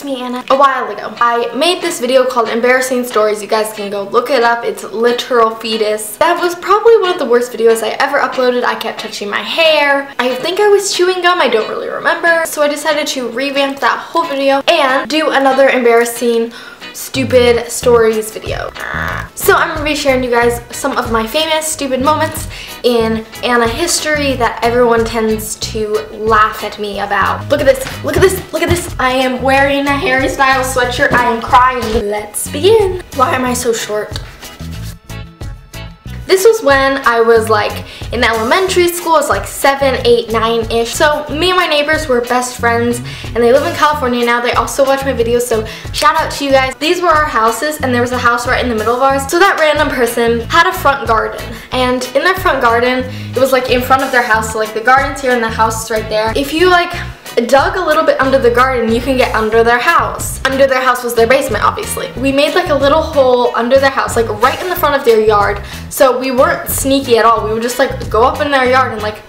it's me, Anna. A while ago, I made this video called Embarrassing Stories. You guys can go look it up. It's literal fetus. That was probably one of the worst videos I ever uploaded. I kept touching my hair. I think I was chewing gum. I don't really remember. So I decided to revamp that whole video and do another embarrassing stupid stories video. So I'm gonna be sharing you guys some of my famous stupid moments in Anna history that everyone tends to laugh at me about. Look at this, look at this, look at this. I am wearing a Harry Styles sweatshirt. I am crying. Let's begin. Why am I so short? This was when I was like in elementary school. I was like 7, 8, 9-ish. So me and my neighbors were best friends and they live in California now. They also watch my videos, so shout out to you guys. These were our houses and there was a house right in the middle of ours. So that random person had a front garden, and in their front garden, it was like in front of their house. So like the garden's here and the house is right there. If you like dug a little bit under the garden, you can get under their house. Under their house was their basement, obviously. We made like a little hole under their house, like right in the front of their yard. So we weren't sneaky at all. We would just like go up in their yard and like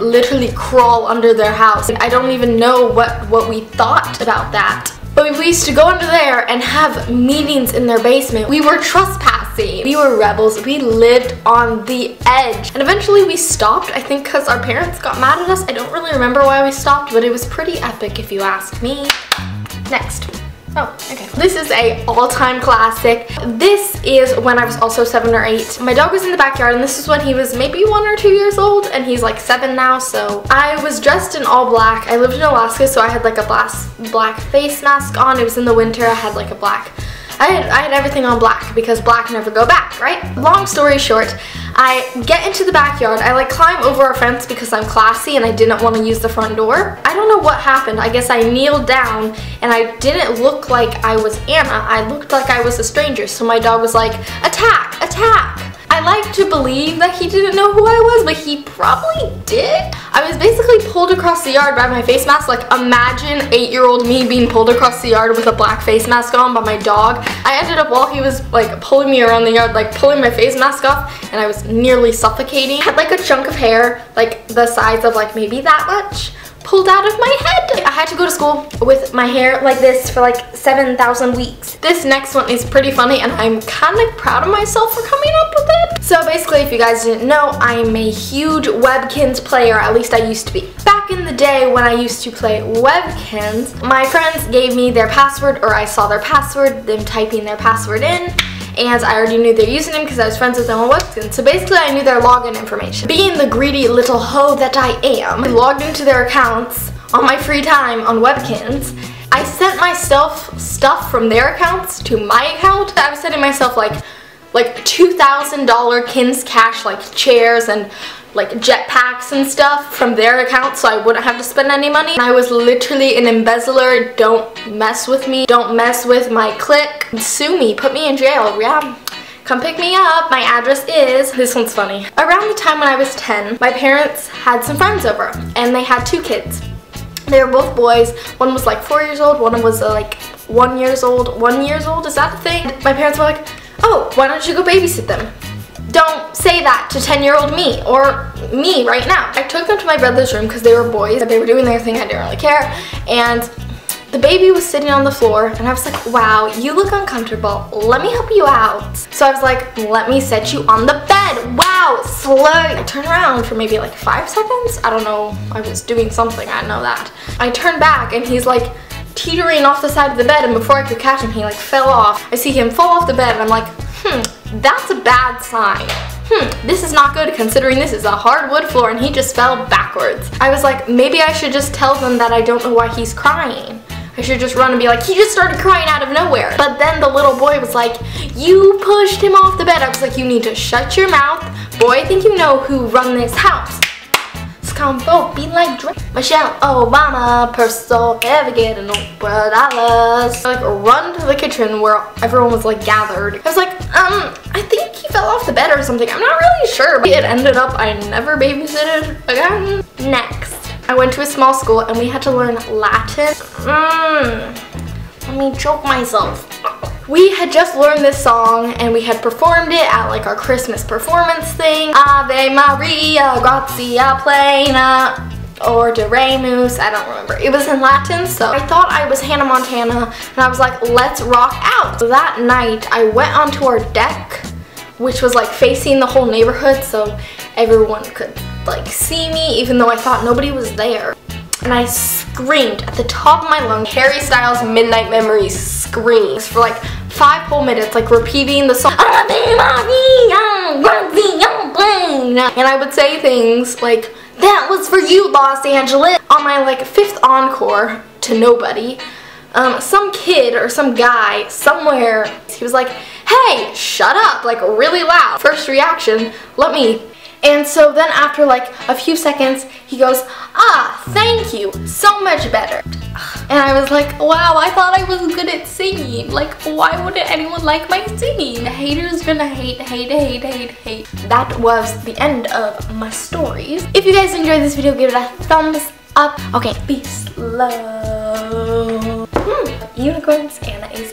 literally crawl under their house. I don't even know what we thought about that. But we used to go under there and have meetings in their basement. We were trespassing. We were rebels. We lived on the edge. And eventually we stopped, I think because our parents got mad at us. I don't really remember why we stopped, but it was pretty epic if you ask me. Next. Oh, okay. This is a all-time classic. This is when I was also 7 or 8. My dog was in the backyard and this is when he was maybe 1 or 2 years old and he's like 7 now. So I was dressed in all black. I lived in Alaska, so I had like a black face mask on. It was in the winter. I had like a black, I had everything on black because black never go back, right? Long story short, I get into the backyard. I like climb over a fence because I'm classy and I didn't want to use the front door. I don't know what happened. I guess I kneeled down and I didn't look like I was Anna. I looked like I was a stranger. So my dog was like, attack, attack. I like to believe that he didn't know who I was, but he probably did. I was basically pulled across the yard by my face mask. Like imagine 8-year-old me being pulled across the yard with a black face mask on by my dog. I ended up, while he was like pulling me around the yard, like pulling my face mask off, and I was nearly suffocating. I had like a chunk of hair, like the size of like maybe that much, pulled out of my head. I had to go to school with my hair like this for like 7,000 weeks. This next one is pretty funny and I'm kind of proud of myself for coming up with it. So basically, if you guys didn't know, I'm a huge Webkinz player, at least I used to be. Back in the day when I used to play Webkinz, my friends gave me their password, or I saw their password, them typing their password in, and I already knew their username because I was friends with them on Webkinz. So basically I knew their login information. Being the greedy little hoe that I am, I logged into their accounts on my free time on Webkinz. I sent myself stuff from their accounts to my account. I was sending myself like $2,000 Kinz cash, like chairs and like jetpacks and stuff from their account so I wouldn't have to spend any money. I was literally an embezzler. Don't mess with me. Don't mess with my clique. Sue me. Put me in jail. Yeah. Come pick me up. My address is, this one's funny. Around the time when I was 10, my parents had some friends over and they had 2 kids. They were both boys. One was like 4 years old. One was like 1 year old. 1 year old? Is that a thing? My parents were like, oh, why don't you go babysit them? Don't say that to 10-year-old me, or me right now. I took them to my brother's room because they were boys. They were doing their thing, I didn't really care. And the baby was sitting on the floor and I was like, wow, you look uncomfortable. Let me help you out. So I was like, let me set you on the bed. Wow, slow. I turned around for maybe like 5 seconds. I don't know. I was doing something, I know that. I turned back and he's like teetering off the side of the bed, and before I could catch him, he like fell off. I see him fall off the bed and I'm like, that's a bad sign. This is not good considering this is a hardwood floor and he just fell backwards. I was like, maybe I should just tell them that I don't know why he's crying. I should just run and be like, he just started crying out of nowhere. But then the little boy was like, you pushed him off the bed. I was like, you need to shut your mouth. Boy, I think you know who run this house. Scumbo, be like Drake. Michelle Obama, purse ever getting over dollars. I like run to the kitchen where everyone was like gathered. I was like, I think he fell off the bed or something. I'm not really sure. But it ended up I never babysitted again. Next, I went to a small school and we had to learn Latin. Let me choke myself. We had just learned this song and we had performed it at like our Christmas performance thing. Ave Maria, Grazia plena. or Doremus, I don't remember. It was in Latin, so I thought I was Hannah Montana, and I was like, let's rock out. So that night, I went onto our deck, which was like facing the whole neighborhood, so everyone could like see me, even though I thought nobody was there. And I screamed at the top of my lungs, Harry Styles' Midnight Memories screams for like 5 whole minutes, like repeating the song. And I would say things like, that was for you, Los Angeles. On my like 5th encore to nobody, some kid or some guy somewhere, he was like, hey, shut up, like really loud. First reaction, let me. And so then after like a few seconds, he goes, ah, thank you, so much better. And I was like, wow, I thought I was good at singing. Like, why wouldn't anyone like my singing? Haters gonna hate, hate, hate, hate, hate. That was the end of my stories. If you guys enjoyed this video, give it a thumbs up. Okay, be slow. Unicorns, Anna is